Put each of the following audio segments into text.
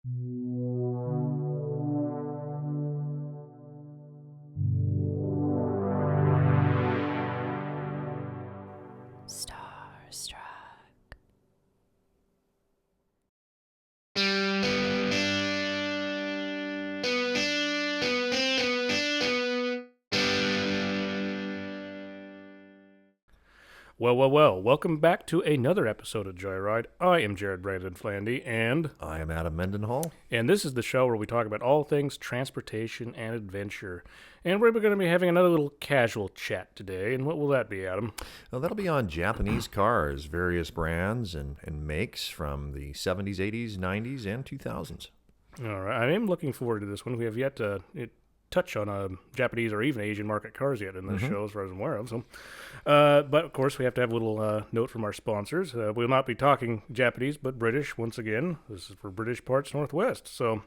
Starstruck. Well. Welcome back to another episode of Joyride. I am Jared Brandon Flandy, I am Adam Mendenhall. and this is the show where we talk about all things transportation and adventure. And we're going to be having another little casual chat today. And what will that be, Adam? Well, that'll be on Japanese cars, various brands and makes from the 70s, 80s, 90s, and 2000s. All right, I am looking forward to this one. We have yet to touch on Japanese or even Asian market cars yet in this show, as far as I'm aware of. So, but of course, we have to have a little note from our sponsors. We'll not be talking Japanese, but British once again. This is for British Parts Northwest. So,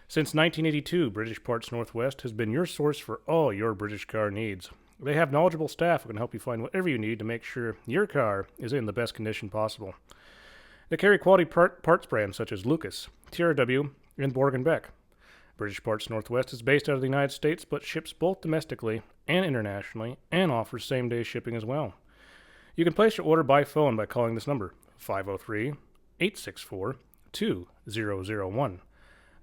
since 1982, British Parts Northwest has been your source for all your British car needs. They have knowledgeable staff who can help you find whatever you need to make sure your car is in the best condition possible. They carry quality parts brands such as Lucas, TRW, and Borg & Beck. British Parts Northwest is based out of the United States but ships both domestically and internationally and offers same-day shipping as well. You can place your order by phone by calling this number, 503-864-2001.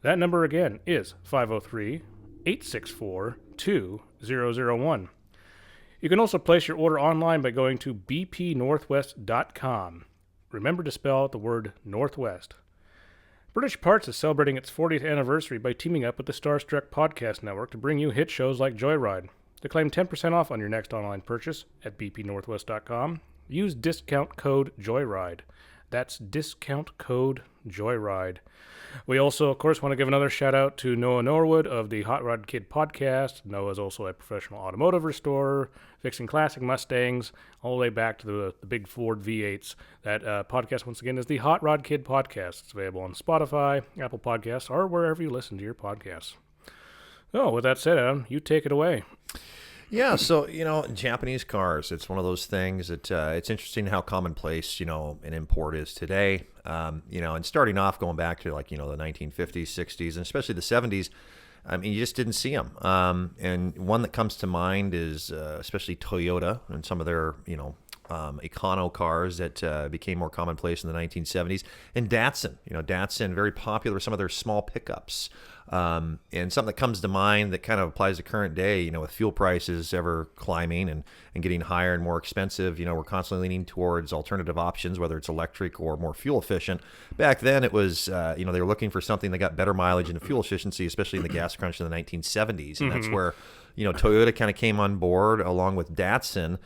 That number again is 503-864-2001. You can also place your order online by going to bpnorthwest.com. Remember to spell out the word Northwest. British Parts is celebrating its 40th anniversary by teaming up with the Starstruck Podcast Network to bring you hit shows like Joyride. To claim 10% off on your next online purchase at bpnorthwest.com, use discount code Joyride. That's discount code Joyride. We also, of course, want to give another shout out to Noah Norwood of the Hot Rod Kid podcast. Noah is also a professional automotive restorer, fixing classic Mustangs all the way back to the big Ford V8s. That podcast, once again, is the Hot Rod Kid podcast. It's available on Spotify, Apple Podcasts, or wherever you listen to your podcasts. Oh, with that said, Adam, you take it away. Yeah, so, Japanese cars, it's one of those things that it's interesting how commonplace, an import is today. And starting off going back to the 1950s, 60s, and especially the 70s, I mean, you just didn't see them. And one that comes to mind is especially Toyota and some of their, econo cars that became more commonplace in the 1970s. And Datsun, Datsun, very popular with some of their small pickups. And something that comes to mind that kind of applies to current day, with fuel prices ever climbing and getting higher and more expensive, we're constantly leaning towards alternative options, whether it's electric or more fuel efficient. Back then it was, they were looking for something that got better mileage and fuel efficiency, especially in the gas crunch in the 1970s. And that's where, Toyota kind of came on board along with Datsun.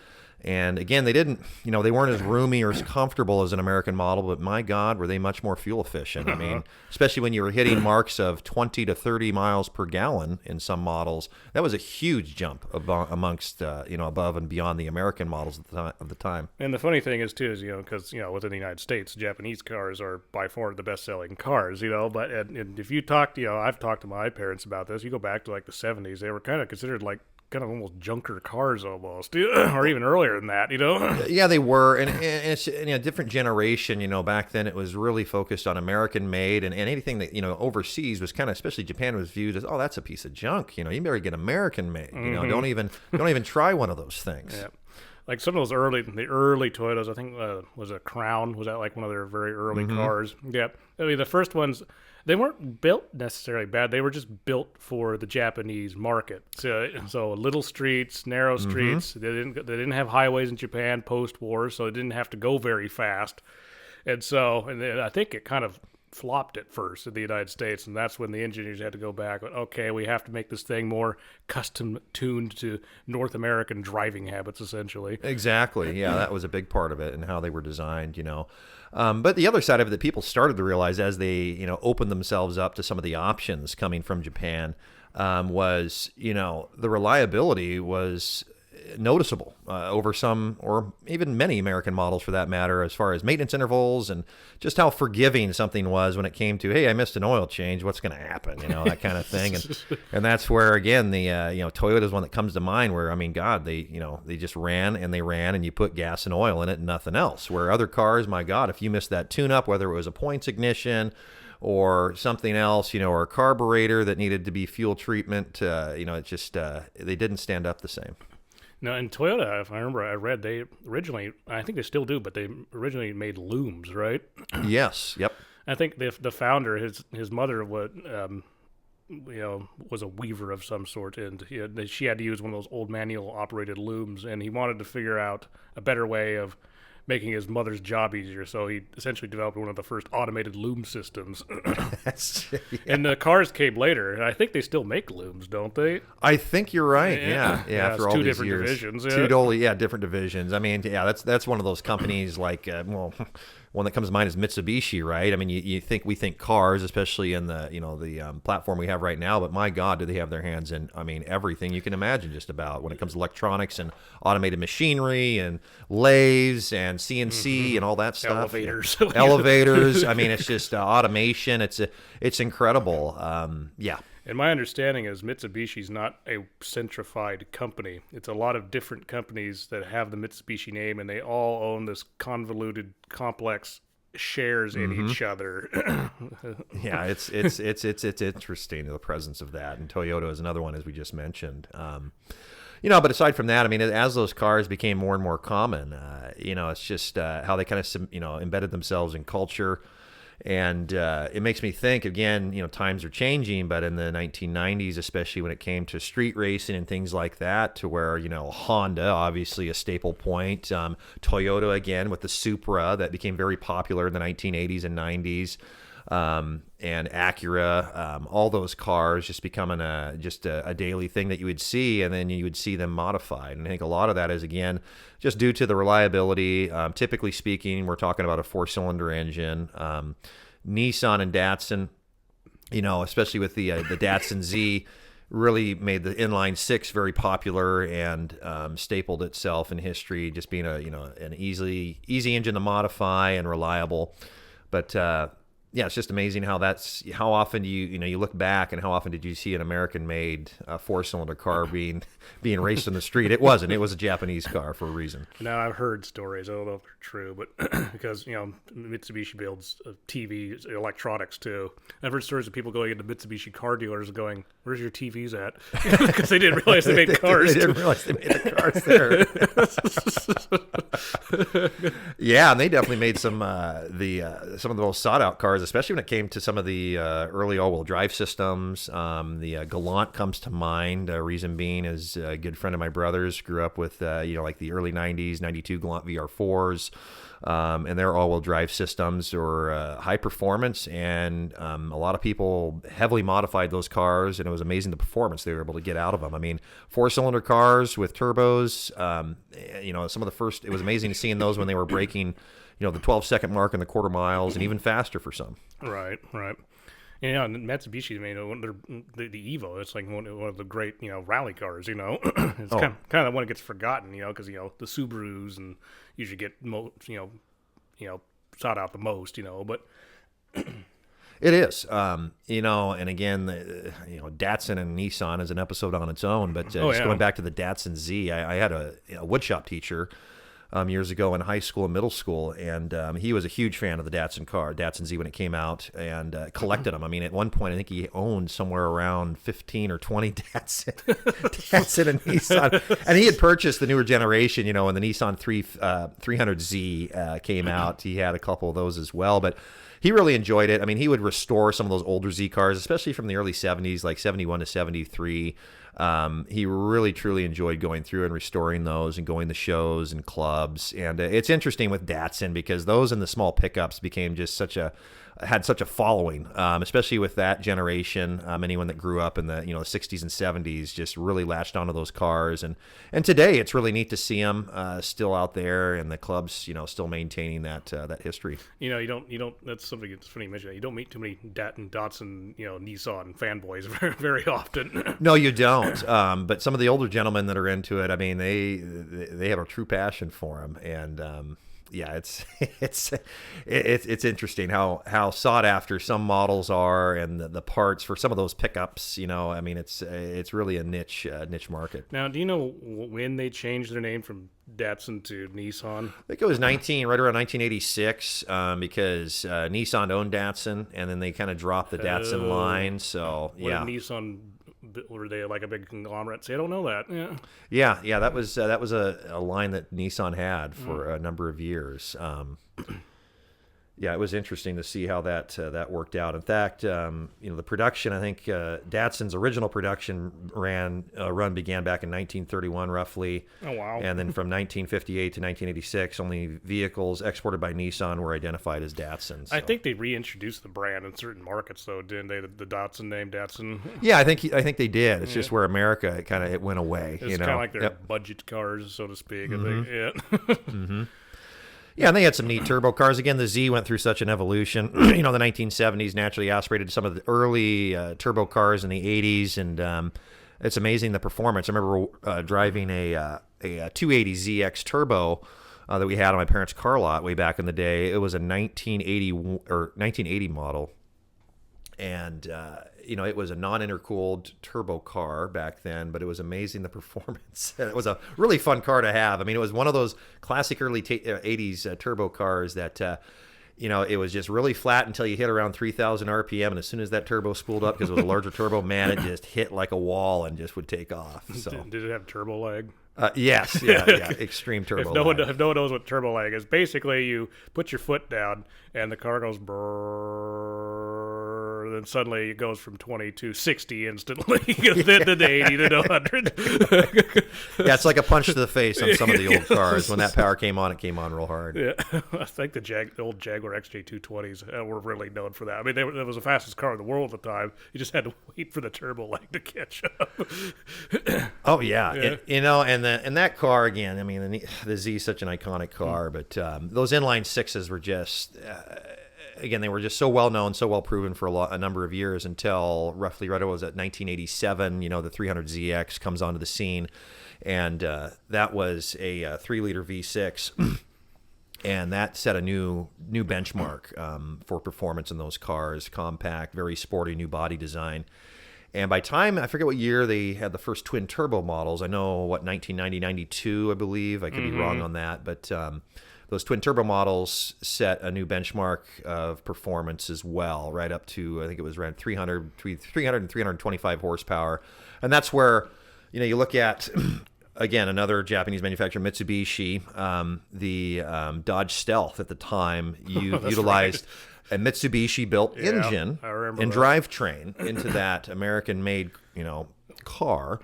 And again, they didn't, they weren't as roomy or as comfortable as an American model, but my God, were they much more fuel efficient. I mean, especially when you were hitting marks of 20 to 30 miles per gallon in some models, that was a huge jump amongst, above and beyond the American models of the time. And the funny thing is, too, is, because, within the United States, Japanese cars are by far the best-selling cars, but and if you talk, I've talked to my parents about this, you go back to, the 70s, they were kind of considered, kind of almost junker cars almost, or even earlier than that, Yeah, they were, and it's a different generation. Back then it was really focused on American made, and anything that overseas was kind of, especially Japan, was viewed as, oh, that's a piece of junk. You better get American made. Don't even try one of those things. Yeah. Like some of those early Toyotas, I think was a Crown. Was that one of their very early cars? Yeah, I mean the first ones. They weren't built necessarily bad. They were just built for the Japanese market. So little streets, narrow streets. They didn't have highways in Japan post-war, so it didn't have to go very fast. And then I think it kind of flopped at first in the United States, and that's when the engineers had to go back. Okay, we have to make this thing more custom tuned to North American driving habits, essentially. Exactly. Yeah, that was a big part of it and how they were designed. But the other side of it that people started to realize as they opened themselves up to some of the options coming from Japan was the reliability was noticeable over some or even many American models for that matter, as far as maintenance intervals and just how forgiving something was when it came to, hey, I missed an oil change, what's going to happen, that kind of thing. And that's where, again, the Toyota is one that comes to mind where, I mean, God, they just ran and you put gas and oil in it and nothing else, where other cars, my God, if you missed that tune up, whether it was a points ignition or something else, or a carburetor that needed to be fuel treatment. It just they didn't stand up the same. Now, in Toyota, if I remember, I read they originally, I think they still do, but they originally made looms, right? Yes. Yep. I think the founder, his mother, was a weaver of some sort, and she had to use one of those old manual operated looms, and he wanted to figure out a better way of making his mother's job easier, so he essentially developed one of the first automated loom systems. And the cars came later, and I think they still make looms, don't they? I think you're right. Yeah. After all two these different years, divisions. different divisions. I mean, that's one of those companies like one that comes to mind is Mitsubishi, right? I mean, we think cars, especially in the platform we have right now, but my God, do they have their hands in, I mean, everything you can imagine just about when it comes to electronics and automated machinery and lathes and CNC and all that stuff. Elevators. I mean, it's just automation. It's incredible. And my understanding is Mitsubishi's not a centrified company. It's a lot of different companies that have the Mitsubishi name, and they all own this convoluted, complex shares in each other. Yeah, it's interesting, the presence of that. And Toyota is another one, as we just mentioned. But aside from that, I mean, as those cars became more and more common, it's just how they kind of embedded themselves in culture. And it makes me think, again, times are changing, but in the 1990s, especially when it came to street racing and things like that, to where, Honda, obviously a staple point, Toyota, again, with the Supra that became very popular in the 1980s and 90s, and Acura, all those cars just becoming a daily thing that you would see, and then you would see them modified. And I think a lot of that is, again, just due to the reliability. Typically speaking, we're talking about a 4-cylinder engine. Nissan and Datsun, especially with the Datsun Z, really made the inline six very popular and stapled itself in history, just being an easy engine to modify and reliable. But it's just amazing how often you look back and how often did you see an American-made 4-cylinder car being raced in the street? It wasn't. It was a Japanese car for a reason. Now, I've heard stories. I don't know if they're true, but because Mitsubishi builds TV electronics too. I've heard stories of people going into Mitsubishi car dealers and going, "Where's your TVs at?" Because they didn't realize they made cars. They didn't realize they made the cars there. Yeah, and they definitely made some of the most sought-out cars, especially when it came to some of the early all-wheel drive systems. The Galant comes to mind. Reason being is a good friend of my brother's grew up with, like the early 90s, 92 Galant VR4s. And their all-wheel drive systems were high performance, and a lot of people heavily modified those cars, and it was amazing the performance they were able to get out of them. I mean, 4-cylinder cars with turbos, some of the first, it was amazing to see in those when they were breaking the 12-second mark in the quarter miles, and even faster for some. Right. Yeah, and Mitsubishi, the Evo, it's like one of the great, rally cars, It's kind of when it gets forgotten, because, the Subarus and usually get, sought out the most, but... It is, and again, Datsun and Nissan is an episode on its own, but going back to the Datsun Z, I had a woodshop teacher years ago in high school and middle school, and he was a huge fan of the Datsun Z when it came out, and collected them. I mean, at one point, I think he owned somewhere around 15 or 20 Datsun and Nissan, and he had purchased the newer generation, when the Nissan 300Z came out. He had a couple of those as well, but he really enjoyed it. I mean, he would restore some of those older Z cars, especially from the early 70s, like 71 to 73. He really, truly enjoyed going through and restoring those and going to shows and clubs. And it's interesting with Datsun because those and the small pickups became just had such a following, especially with that generation. Anyone that grew up in the 60s and 70s just really latched onto those cars. And today it's really neat to see them still out there and the clubs, still maintaining that history. You don't. That's something that's funny you mention that. You don't meet too many Datsun, Nissan fanboys very, very often. No, you don't. But some of the older gentlemen that are into it, I mean, they have a true passion for them, and yeah, it's interesting how sought after some models are, and the parts for some of those pickups. I mean, it's really a niche market. Now, do you know when they changed their name from Datsun to Nissan? I think it was right around 1986, because Nissan owned Datsun, and then they kind of dropped the Datsun line. So What yeah, did Nissan, were they like a big conglomerate? See, I don't know that. yeah, that was a line that Nissan had for a number of years. Yeah, it was interesting to see how that worked out. In fact, the production, I think Datsun's original production run began back in 1931, roughly. Oh, wow. And then from 1958 to 1986, only vehicles exported by Nissan were identified as Datsun. So. I think they reintroduced the brand in certain markets, though, didn't they? The Datsun name, Datsun. Yeah, I think they did. It's just where America it went away. It's kind of like their budget cars, so to speak. Mm-hmm. Yeah, and they had some neat turbo cars. Again, the Z went through such an evolution. The 1970s naturally aspirated some of the early turbo cars in the 80s, and it's amazing the performance. I remember driving a 280ZX turbo that we had on my parents' car lot way back in the day. It was a 1980 model, and it was a non-intercooled turbo car back then, but it was amazing the performance. It was a really fun car to have. I mean, it was one of those classic early 80s turbo cars that, it was just really flat until you hit around 3,000 RPM, and as soon as that turbo spooled up, because it was a larger turbo, man, it just hit like a wall and just would take off. So. Did it have turbo lag? Yes, yeah, extreme turbo lag. If no one knows what turbo lag is, basically you put your foot down and the car goes brrrr, then suddenly it goes from 20 to 60 instantly, then to 80 to 100. Yeah, it's like a punch to the face on some of the old cars. When that power came on, it came on real hard. Yeah, I think the old Jaguar XJ220s were really known for that. I mean, it was the fastest car in the world at the time. You just had to wait for the turbo lag to catch up. Oh yeah. And that car again. I mean, the Z is such an iconic car, but those inline sixes were just. Again, they were just so well known, so well proven for a number of years until roughly right was at 1987. The 300ZX comes onto the scene, and that was a 3-liter V6, and that set a new benchmark for performance in those cars. Compact, very sporty, new body design. And by time, I forget what year they had the first twin turbo models. I know, 1990, 92, I believe. I could be wrong on that, but those twin turbo models set a new benchmark of performance as well, right up to, I think it was around 300 and 325 horsepower. And that's where, you look at, again, another Japanese manufacturer, Mitsubishi, the Dodge Stealth at the time, utilized a Mitsubishi-built engine and drivetrain into that American-made, car.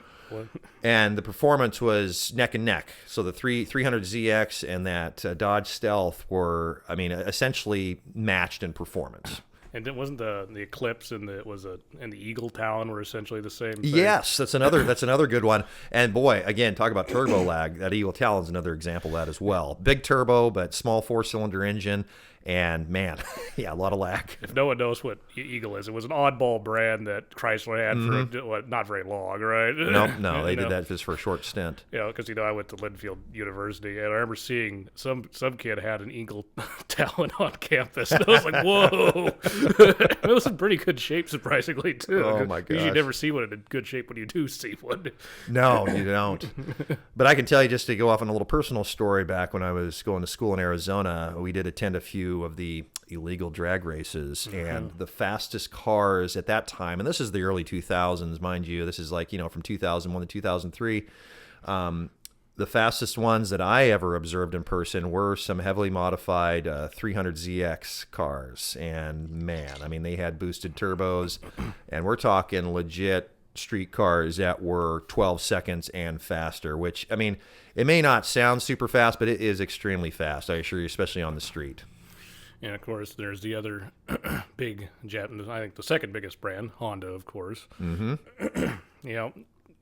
And the performance was neck and neck. So the 300ZX and that Dodge Stealth were, essentially matched in performance. And it wasn't the Eclipse and the Eagle Talon were essentially the same thing? Yes, that's another good one. And boy, again, talk about turbo lag. That Eagle Talon's another example of that as well. Big turbo, but small 4-cylinder engine. And man, yeah, a lot of lag. If no one knows what Eagle is, it was an oddball brand that Chrysler had for not very long, right? No, they did that just for a short stint. Because I went to Linfield University, and I remember seeing some kid had an Eagle Talon on campus. And I was like, whoa! It was in pretty good shape, surprisingly, too. Oh my gosh! You never see one in good shape when you do see one. No, you don't. But I can tell you, just to go off on a little personal story, back when I was going to school in Arizona, we did attend a few of the illegal drag races, and the fastest cars at that time, and this is the early 2000s, mind you, this is like, from 2001 to 2003, the fastest ones that I ever observed in person were some heavily modified 300ZX cars, and man, they had boosted turbos, and we're talking legit street cars that were 12 seconds and faster, which, it may not sound super fast, but it is extremely fast, I assure you, especially on the street. And of course, there's the other big Japanese, I think the second biggest brand, Honda, of course. Mm-hmm.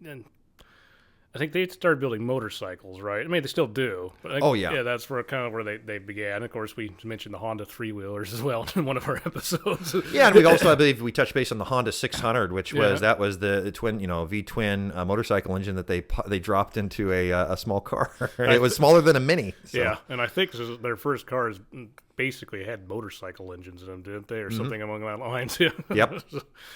And I think they started building motorcycles, right? I mean, they still do. But I think, Oh, yeah. yeah, that's where kind of where they began. Of course, we mentioned the Honda three wheelers as well in one of our episodes. Yeah, and we also, I believe, we touched base on the Honda 600, which was Yeah. that was the twin, V twin motorcycle engine that they dropped into a small car. And it was smaller than a Mini. So. Yeah, and I think their first cars basically had motorcycle engines in them, didn't they, or something along that lines? Yeah. Yep.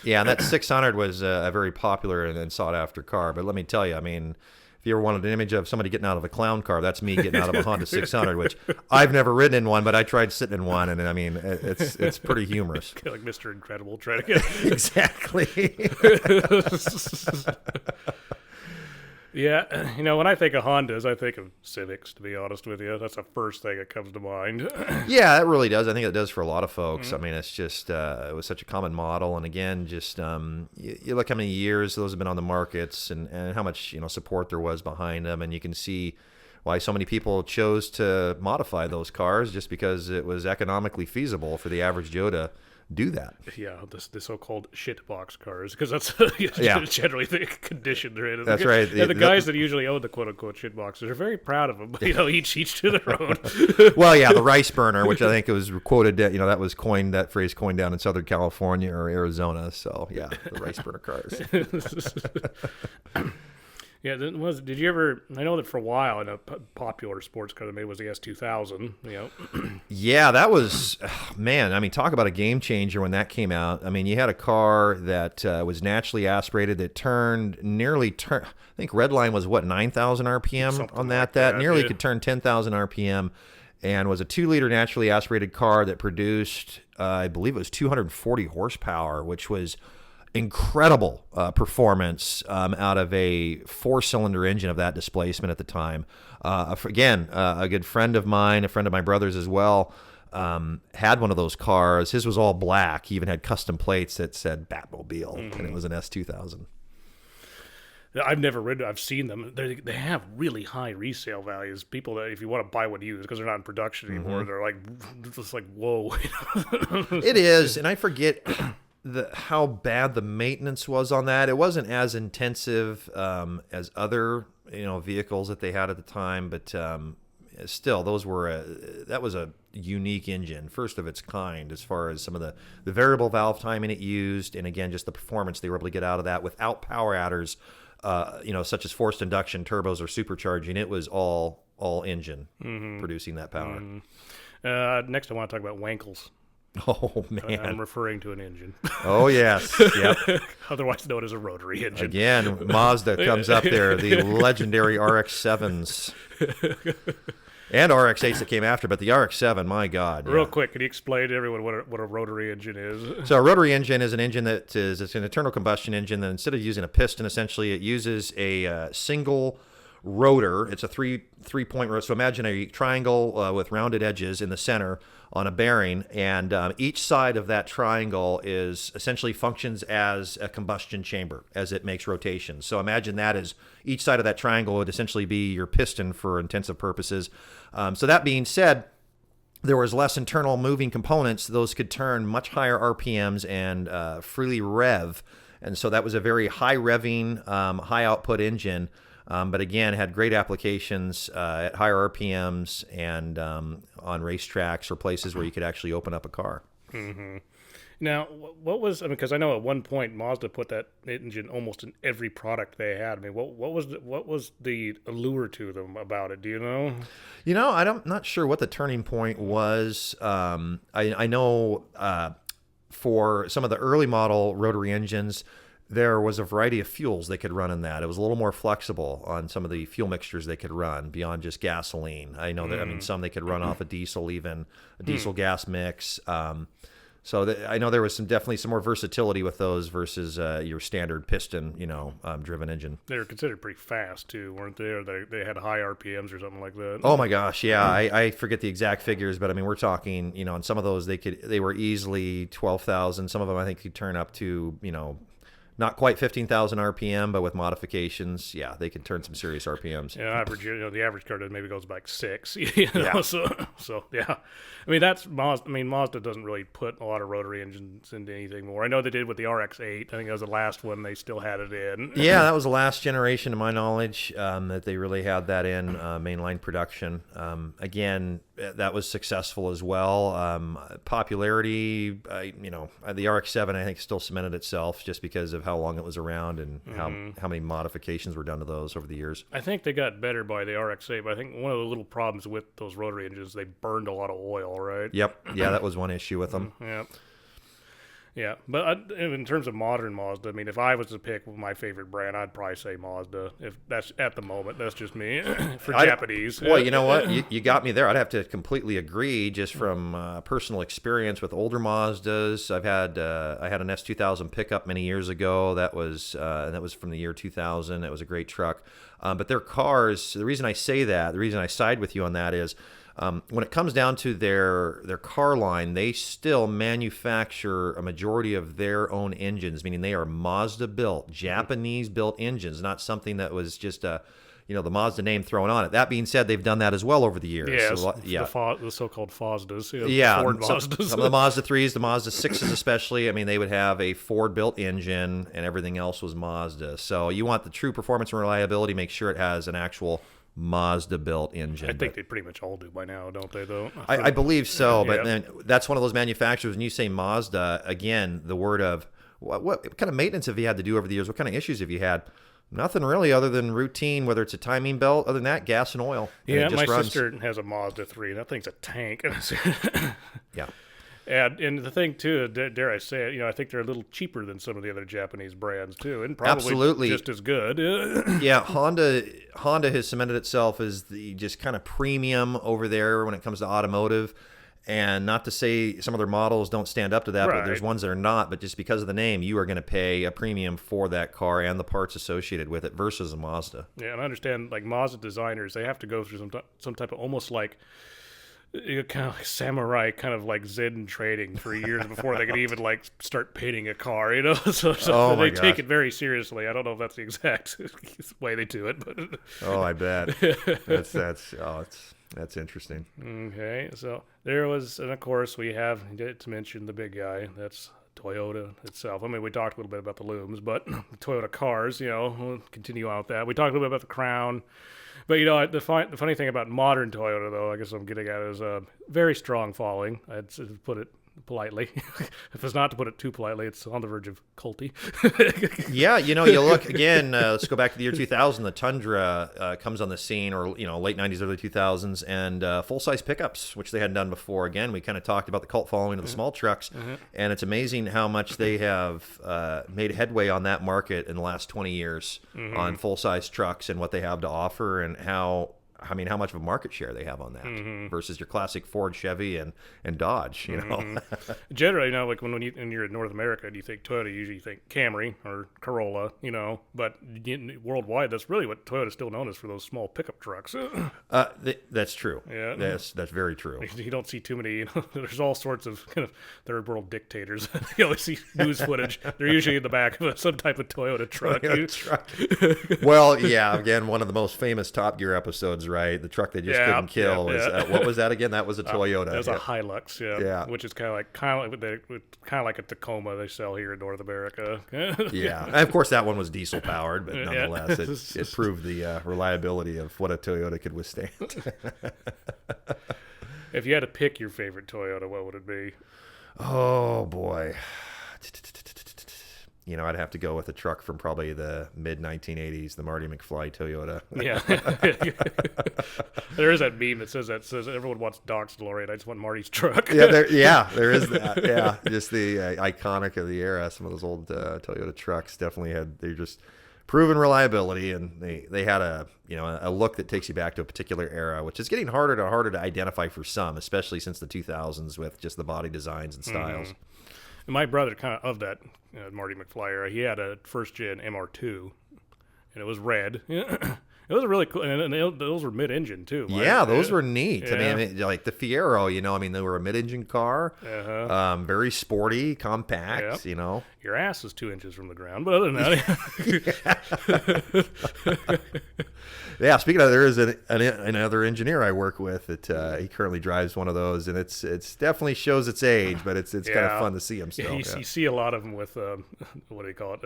Yeah, and that 600 was a very popular and sought after car. But let me tell you, I mean, if you ever wanted an image of somebody getting out of a clown car, that's me getting out of a Honda 600, which I've never ridden in one, but I tried sitting in one, and I mean, it's pretty humorous. Kind of like Mr. Incredible trying to get. Exactly. Yeah, when I think of Hondas, I think of Civics. To be honest with you, that's the first thing that comes to mind. Yeah, it really does. I think it does for a lot of folks. I mean, it's just it was such a common model, and again, just you look how many years those have been on the markets, and how much support there was behind them, and you can see why so many people chose to modify those cars just because it was economically feasible for the average Joe to do that. Yeah, the so-called shitbox cars, because that's Yeah. generally the condition they're in. That's right. And the guys that usually own the quote-unquote shitboxes are very proud of them. Each to their own. Well, yeah, the rice burner, which I think it was quoted, that phrase coined down in Southern California or Arizona. So yeah, the rice burner cars. Yeah, did you ever? I know that for a while, a popular sports car they made was the S2000. Yeah, that was, man, I mean, talk about a game changer when that came out. I mean, you had a car that was naturally aspirated that I think Redline was 9,000 RPM Something on like that. that, Nearly yeah. could turn 10,000 RPM, and was a 2-liter naturally aspirated car that produced, I believe it was 240 horsepower, which was incredible performance out of a 4-cylinder engine of that displacement at the time. Again, a good friend of mine, a friend of my brother's as well, had one of those cars. His was all black. He even had custom plates that said Batmobile, and it was an S2000. I've never ridden. I've seen them. They have really high resale values. People that if you want to buy one used because they're not in production anymore, they're like just like whoa. It is, and I forget how bad the maintenance was on that. It wasn't as intensive as other vehicles that they had at the time, but still, that was a unique engine, first of its kind, as far as some of the variable valve timing it used, and again, just the performance they were able to get out of that without power adders, such as forced induction, turbos, or supercharging. It was all engine producing that power. Next, I want to talk about Wankels. Oh man, I'm referring to an engine, oh yes, yep. otherwise known as a rotary engine. Again, Mazda comes up there, the legendary RX-7s and RX-8s that came after, but the RX-7, my God. Real quick, can you explain to everyone what a rotary engine is? So a rotary engine is an engine it's an internal combustion engine that instead of using a piston, essentially it uses a single rotor. It's a three-point rotor. So imagine a triangle with rounded edges in the center on a bearing, and each side of that triangle essentially functions as a combustion chamber as it makes rotations. So imagine that as each side of that triangle would essentially be your piston for intensive purposes. So that being said, there was less internal moving components. Those could turn much higher RPMs and freely rev. And so that was a very high revving, high output engine. But again, had great applications at higher RPMs and on racetracks or places where you could actually open up a car. Mm-hmm. Now, because I know at one point Mazda put that engine almost in every product they had. I mean, what was the allure to them about it? Do you know? I'm not sure what the turning point was. I know for some of the early model rotary engines, there was a variety of fuels they could run in that. It was a little more flexible on some of the fuel mixtures they could run beyond just gasoline. I know that, some they could run off a diesel, even a diesel gas mix. So I know there was definitely some more versatility with those versus your standard piston, driven engine. They were considered pretty fast too, weren't they? Or they had high RPMs or something like that. Oh my gosh, yeah. I forget the exact figures, but I mean we're talking, on some of those they were easily 12,000. Some of them I think could turn up to, not quite 15,000 RPM, but with modifications, yeah, they can turn some serious RPMs. Yeah, average. The average car maybe goes like 6. Yeah. So yeah, I mean that's Mazda. I mean Mazda doesn't really put a lot of rotary engines into anything more. I know they did with the RX-8. I think that was the last one they still had it in. Yeah, that was the last generation, to my knowledge, that they really had that in mainline production. Again, that was successful as well. Popularity, the RX-7 I think still cemented itself just because of how long it was around and how many modifications were done to those over the years. I think they got better by the RX-8, but I think one of the little problems with those rotary engines, they burned a lot of oil, right? Yep. Yeah, that was one issue with them. Yep. Yeah, but in terms of modern Mazda, I mean, if I was to pick my favorite brand, I'd probably say Mazda. If that's at the moment, that's just me. For Japanese. Well, you know what? You got me there. I'd have to completely agree, just from personal experience with older Mazdas. I had an S2000 pickup many years ago. That was from the year 2000. It was a great truck. But their cars. The reason I say that, the reason I side with you on that is, when it comes down to their car line, they still manufacture a majority of their own engines, meaning they are Mazda built, Japanese built engines, not something that was just the Mazda name thrown on it. That being said, they've done that as well over the years. Yeah, the so-called Fazdas. Ford Mazdas. Some of the Mazda 3s, the Mazda 6s especially, I mean, they would have a Ford-built engine, and everything else was Mazda. So you want the true performance and reliability, make sure it has an actual Mazda-built engine. I think they pretty much all do by now, don't they, though? I believe so, but then that's one of those manufacturers, when you say Mazda, again, the word of, what kind of maintenance have you had to do over the years? What kind of issues have you had? Nothing really other than routine, whether it's a timing belt. Other than that, gas and oil. Yeah, my sister has a Mazda 3. That thing's a tank. Yeah. And the thing, too, dare I say it, I think they're a little cheaper than some of the other Japanese brands, too, and probably absolutely just as good. Yeah, Honda has cemented itself as the just kind of premium over there when it comes to automotive. And not to say some of their models don't stand up to that, but there's ones that are not. But just because of the name, you are going to pay a premium for that car and the parts associated with it versus a Mazda. Yeah, and I understand, like, Mazda designers, they have to go through some type of almost like kind of like samurai, kind of like Zen training for years before they could even like start painting a car, so they take it very seriously. I don't know if that's the exact way they do it, but I bet that's interesting. Okay, so there was, and of course we have to mention the big guy. That's Toyota itself. I mean, we talked a little bit about the looms, but the Toyota cars, we'll continue on with that. We talked a little bit about the Crown. But, the funny thing about modern Toyota, though, I guess I'm getting at, is a very strong following. I'd put it politely. If it's not to put it too politely, it's on the verge of culty. Yeah, you look, again, let's go back to the year 2000. The Tundra comes on the scene, or, late 90s, early 2000s, and full-size pickups, which they hadn't done before. Again, we kind of talked about the cult following of the small trucks, and it's amazing how much they have made headway on that market in the last 20 years on full-size trucks and what they have to offer, and how much of a market share they have on that versus your classic Ford, Chevy, and Dodge, Generally, like when you're in North America, you think Toyota, usually you think Camry or Corolla, but worldwide, that's really what Toyota's still known as, for those small pickup trucks. That's true. Yeah. That's very true. You don't see too many, there's all sorts of kind of third world dictators. You always see news footage. They're usually in the back of some type of Toyota truck. Well, yeah, again, one of the most famous Top Gear episodes, right? The truck they just couldn't kill. What was that again? That was a Toyota. That was a Hilux, yeah. Which is kind of like a Tacoma they sell here in North America. Yeah, and of course that one was diesel powered, but nonetheless, it proved the reliability of what a Toyota could withstand. If you had to pick your favorite Toyota, what would it be? Oh boy. I'd have to go with a truck from probably the mid-1980s, the Marty McFly Toyota. Yeah. There is that meme that says everyone wants Doc's DeLorean. I just want Marty's truck. There is that. Yeah, just the iconic of the era. Some of those old Toyota trucks they're just proven reliability, and they had a look that takes you back to a particular era, which is getting harder to identify for some, especially since the 2000s with just the body designs and styles. My brother, kind of that Marty McFly era, he had a first-gen MR2, and it was red. And Those are really cool, and those were mid-engine too. Right? Yeah, those were neat. Yeah. I mean, like the Fiero, they were a mid-engine car, very sporty, compact. Yep. Your ass is 2 inches from the ground, but other than that, yeah. Speaking of, there is another engineer I work with that he currently drives one of those, and it's definitely shows its age, but it's kind of fun to see him still. You see a lot of them with what do you call it?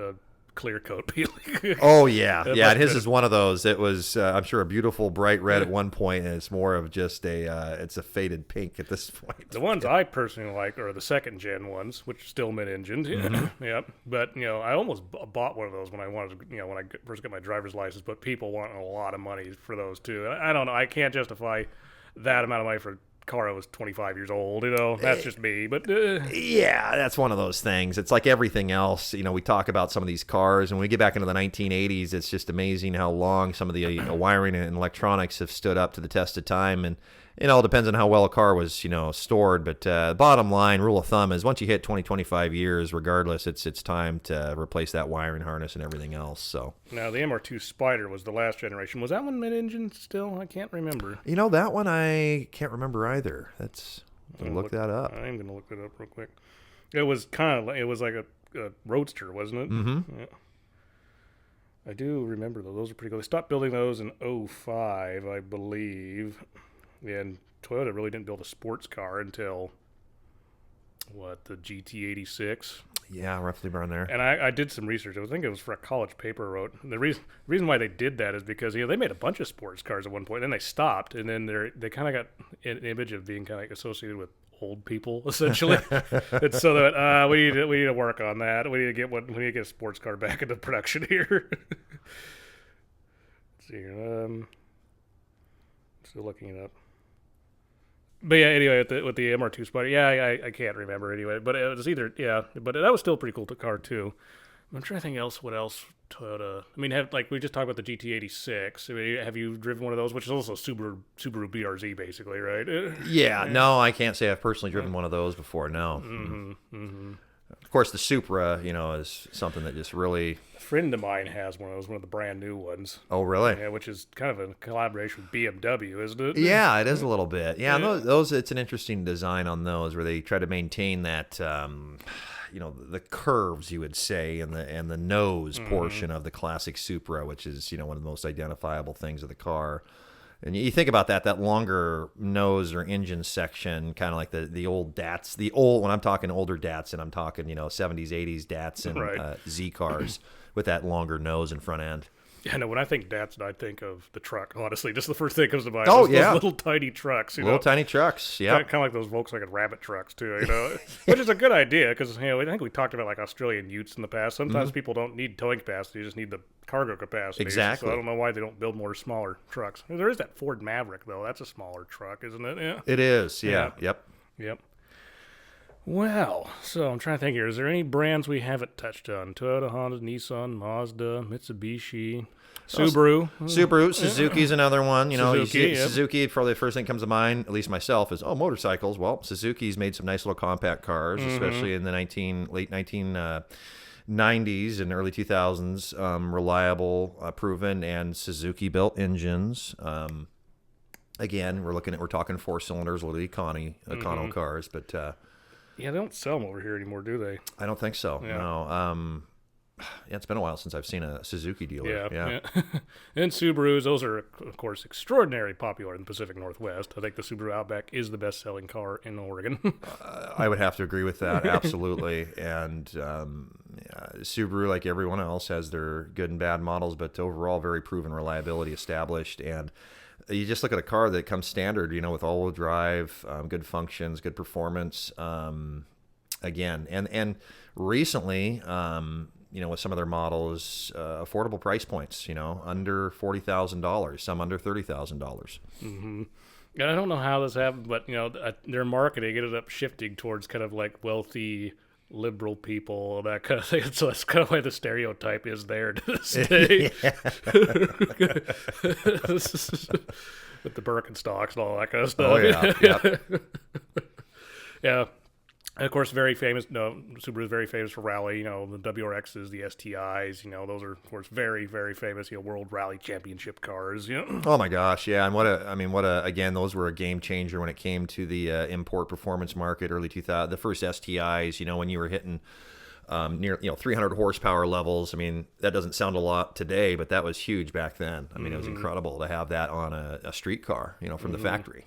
Clear coat peeling. Oh yeah, and his is one of those. It was I'm sure a beautiful bright red at one point, and it's more of just it's a faded pink at this point. The ones I personally like are the second gen ones, which are still mid-engined. Mm-hmm. Yep. But I almost bought one of those when I wanted to, when I first got my driver's license. But people want a lot of money for those too. I don't know. I can't justify that amount of money for a car that was 25 years old. That's just me. But yeah, that's one of those things. It's like everything else. We talk about some of these cars, and when we get back into the 1980s, it's just amazing how long some of the wiring and electronics have stood up to the test of time. And it all depends on how well a car was, stored. But bottom line, rule of thumb is once you hit 20, 25 years, regardless, it's time to replace that wiring harness and everything else. So now the MR2 Spider was the last generation. Was that one mid-engine still? I can't remember. That one I can't remember either. Look that up. I'm gonna look that up real quick. It was like a roadster, wasn't it? Mm-hmm. Yeah. I do remember those. Those are pretty cool. They stopped building those in 2005, I believe. And Toyota really didn't build a sports car until, the GT86? Yeah, roughly around there. And I did some research. I think it was for a college paper I wrote. And the reason why they did that is because, they made a bunch of sports cars at one point. Then they stopped, and then they kind of got an image of being kind of associated with old people, essentially. And so that we need to work on that. We need to get a sports car back into production here. Let's see here. Still looking it up. But yeah, anyway, with the MR2 Spider, I can't remember anyway. But it was but that was still a pretty cool car too. I'm trying to think what else Toyota. I mean, we just talked about the GT86. I mean, have you driven one of those, which is also Subaru BRZ, basically, right? Yeah, no, I can't say I've personally driven one of those before. No. Mm-hmm, mm-hmm. Of course, the Supra, is something that just really. A friend of mine has one of the brand new ones. Oh, really? Yeah, which is kind of a collaboration with BMW, isn't it? Yeah, it is a little bit. Yeah, those it's an interesting design on those where they try to maintain that, the curves, you would say, and the nose portion of the classic Supra, which is one of the most identifiable things of the car. And you think about that longer nose or engine section, kind of like the old Datsun, when I'm talking older Datsun, I'm talking, 70s, 80s Datsun Right. Z cars with that longer nose and front end. Yeah, no, when I think Datsun, I think of the truck, honestly. Just the first thing that comes to mind. Oh, those little tiny trucks. Little tiny trucks, yeah. Kind of like those Volkswagen Rabbit trucks, too, Which is a good idea, because, I think we talked about, Australian Utes in the past. Sometimes people don't need towing capacity, you just need the cargo capacity. Exactly. So I don't know why they don't build more smaller trucks. There is that Ford Maverick, though. That's a smaller truck, isn't it? Yeah. It is, yeah. Yep. Well, so I'm trying to think here. Is there any brands we haven't touched on? Toyota, Honda, Nissan, Mazda, Mitsubishi, Subaru. Suzuki's another one. Suzuki, Suzuki, probably the first thing that comes to mind, at least myself, is, motorcycles. Well, Suzuki's made some nice little compact cars, especially in the late 1990s and early 2000s. Reliable, proven, and Suzuki-built engines. Again, we're talking 4 cylinders, little econo cars, but... yeah, they don't sell them over here anymore, do they? I don't think so. Yeah. No. It's been a while since I've seen a Suzuki dealer. Yeah. And Subarus, those are, of course, extraordinarily popular in the Pacific Northwest. I think the Subaru Outback is the best-selling car in Oregon. I would have to agree with that, absolutely. And Subaru, like everyone else, has their good and bad models, but overall, very proven reliability established. And you just look at a car that comes standard, with all-wheel drive, good functions, good performance. Again, and recently, with some of their models, affordable price points, under $40,000, some under $30,000. Mm-hmm. And I don't know how this happened, but, their marketing ended up shifting towards kind of like wealthy, liberal people, that kind of thing. So that's kind of why the stereotype is there to this day. With the Birkenstocks and all that kind of stuff. Oh, yeah. Yeah. And of course, very famous. No, Subaru is very famous for rally. The WRXs, the STIs. Those are of course very, very famous. World Rally Championship cars. Oh my gosh, yeah, and again, those were a game changer when it came to the import performance market, early 2000, the first STIs, when you were hitting near 300 horsepower levels. I mean, that doesn't sound a lot today, but that was huge back then. I mean, it was incredible to have that on a street car, from the factory.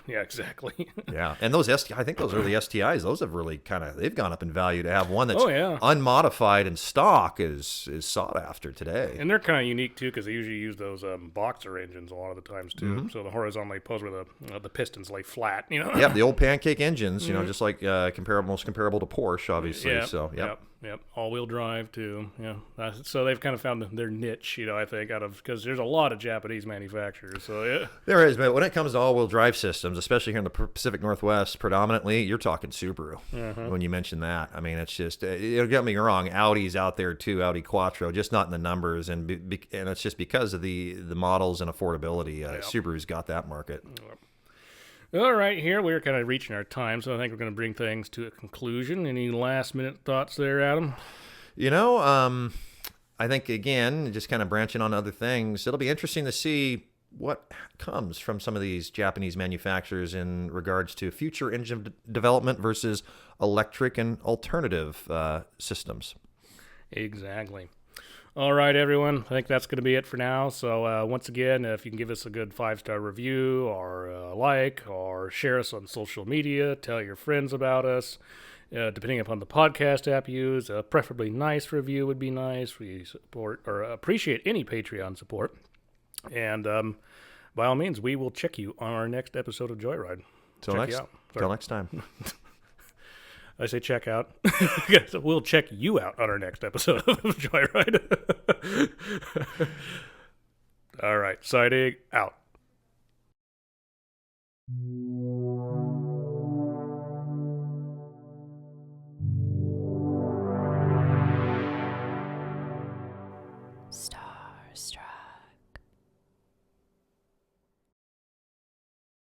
Yeah, exactly. Yeah, and those I think those early STIs, those have really they've gone up in value. To have one that's unmodified and stock is sought after today. And they're kind of unique too, because they usually use those boxer engines a lot of the times too. So the horizontally posed where the pistons lay flat. Yeah, the old pancake engines, just like most comparable to Porsche, obviously. Yeah. So Yep. All-wheel drive too. Yeah. So they've kind of found their niche, I think, because there's a lot of Japanese manufacturers. So yeah. There is, but when it comes to all-wheel drive systems, especially here in the Pacific Northwest, predominantly, you're talking Subaru. When you mention that, I mean, it's just don't get me wrong, Audi's out there too, Audi Quattro, just not in the numbers, and it's just because of the models and affordability. Subaru's got that market. Yep. All right, here we're kind of reaching our time, so I think we're going to bring things to a conclusion. Any last-minute thoughts there, Adam? I think, again, just kind of branching on other things, it'll be interesting to see what comes from some of these Japanese manufacturers in regards to future engine development versus electric and alternative systems. Exactly. All right, everyone. I think that's going to be it for now. So once again, if you can give us a good 5-star review or or share us on social media, tell your friends about us. Depending upon the podcast app you use, a preferably nice review would be nice. We support or appreciate any Patreon support. And by all means, we will check you on our next episode of Joyride. Till next time. I say check out. So we'll check you out on our next episode of Joyride. All right, siding out. Stop.